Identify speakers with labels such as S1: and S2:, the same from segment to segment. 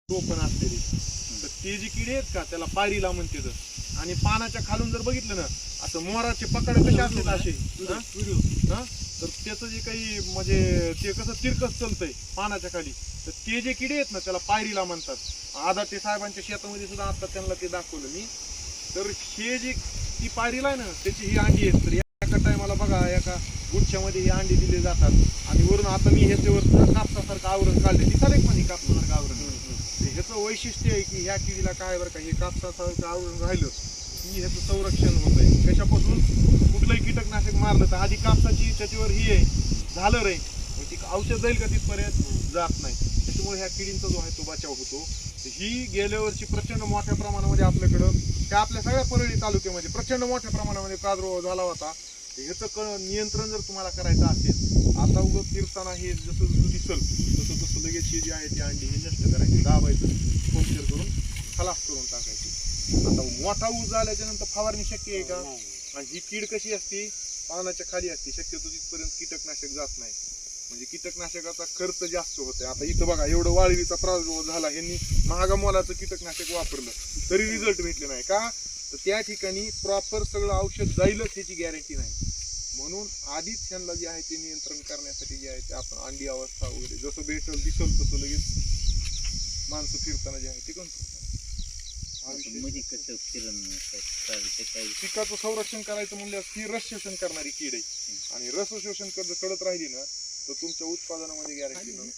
S1: टोपण असलेली, तर ते जी किडे आहेत का त्याला पायरीला म्हणते. आणि पानाच्या खालून जर बघितलं ना असं मोराचे पकड कसे असतात असे, तर त्याचं जे काही म्हणजे ते कसं तिरकस चालतंय पानाच्या खाली, तर ते जे किडे आहेत ना त्याला पायरीला म्हणतात. आता ते साहेबांच्या शेतामध्ये सुद्धा आता त्यांना ते दाखवलं मी. तर हे जी ती पायरीला आहे ना त्याची ही अंडी आहेत. तर एका टायमाला बघा एका गुच्छामध्ये ही अंडी दिली जातात. आणि वरून आता मी ह्याच्यावर कापसासारखं आवरण काढले, दिसाल एक पण ही कापसासारखं आवरण. ह्याचं वैशिष्ट्य आहे की ह्या किडीला काय बरं का, हे कापसासारखं आवरण राहिलं की ह्याचं संरक्षण होत आहे कशापासून. कुठलंही कीटकनाशक मारलं तर आधी कापसाची त्याच्यावर ही आहे झालं रे, ती औषध जाईल का तिथपर्यंत जात नाही. त्याच्यामुळे ह्या किडींचा जो आहे तो बचाव होतो. ही गेल्या वर्षी प्रचंड मोठ्या प्रमाणामध्ये आपल्याकडं त्या आपल्या सगळ्या परळी तालुक्यामध्ये प्रचंड मोठ्या प्रमाणामध्ये प्रादुर्भाव झाला होता. ह्याचं नियंत्रण जर तुम्हाला करायचं असेल, आता उगं फिरताना हे जसं जसं दिसल तसं तसं लगेच ही जी आहे ती अंडी ही नष्ट करायची, दाबायचं, पंक्चर करून खलास करून टाकायची. आता मोठा ऊस झाल्याच्या नंतर फवारणी शक्य आहे का? आणि ही कीड कशी असते, पानाच्या खाली असते, शक्यतो तिथपर्यंत कीटकनाशक जात नाही. म्हणजे कीटकनाशकाचा खर्च जास्त होतोय. आता इथं बघा एवढं वाळवीचा प्रादुर्भाव झाला, यांनी महागा मोलाचं कीटकनाशक वापरलं तरी रिझल्ट भेटले नाही का, तर त्या ठिकाणी प्रॉपर सगळं औषध जाईलच ह्याची गॅरंटी नाही. म्हणून आधीच त्यांना जे आहे ते नियंत्रण करण्यासाठी जे आहे ते आपण अंडी अवस्था वगैरे जसं भेटल दिसल तसं लगेच माणसं फिरताना जे आहे ते कंट्रोल. पिकाचं संरक्षण करायचं म्हणल्यास ही रस शोषण करणारी कीड आहे. आणि रस शोषण करत राहिली ना तर तुमच्या उत्पादनामध्ये गॅरंटी नाही.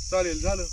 S1: चालेल, झालं.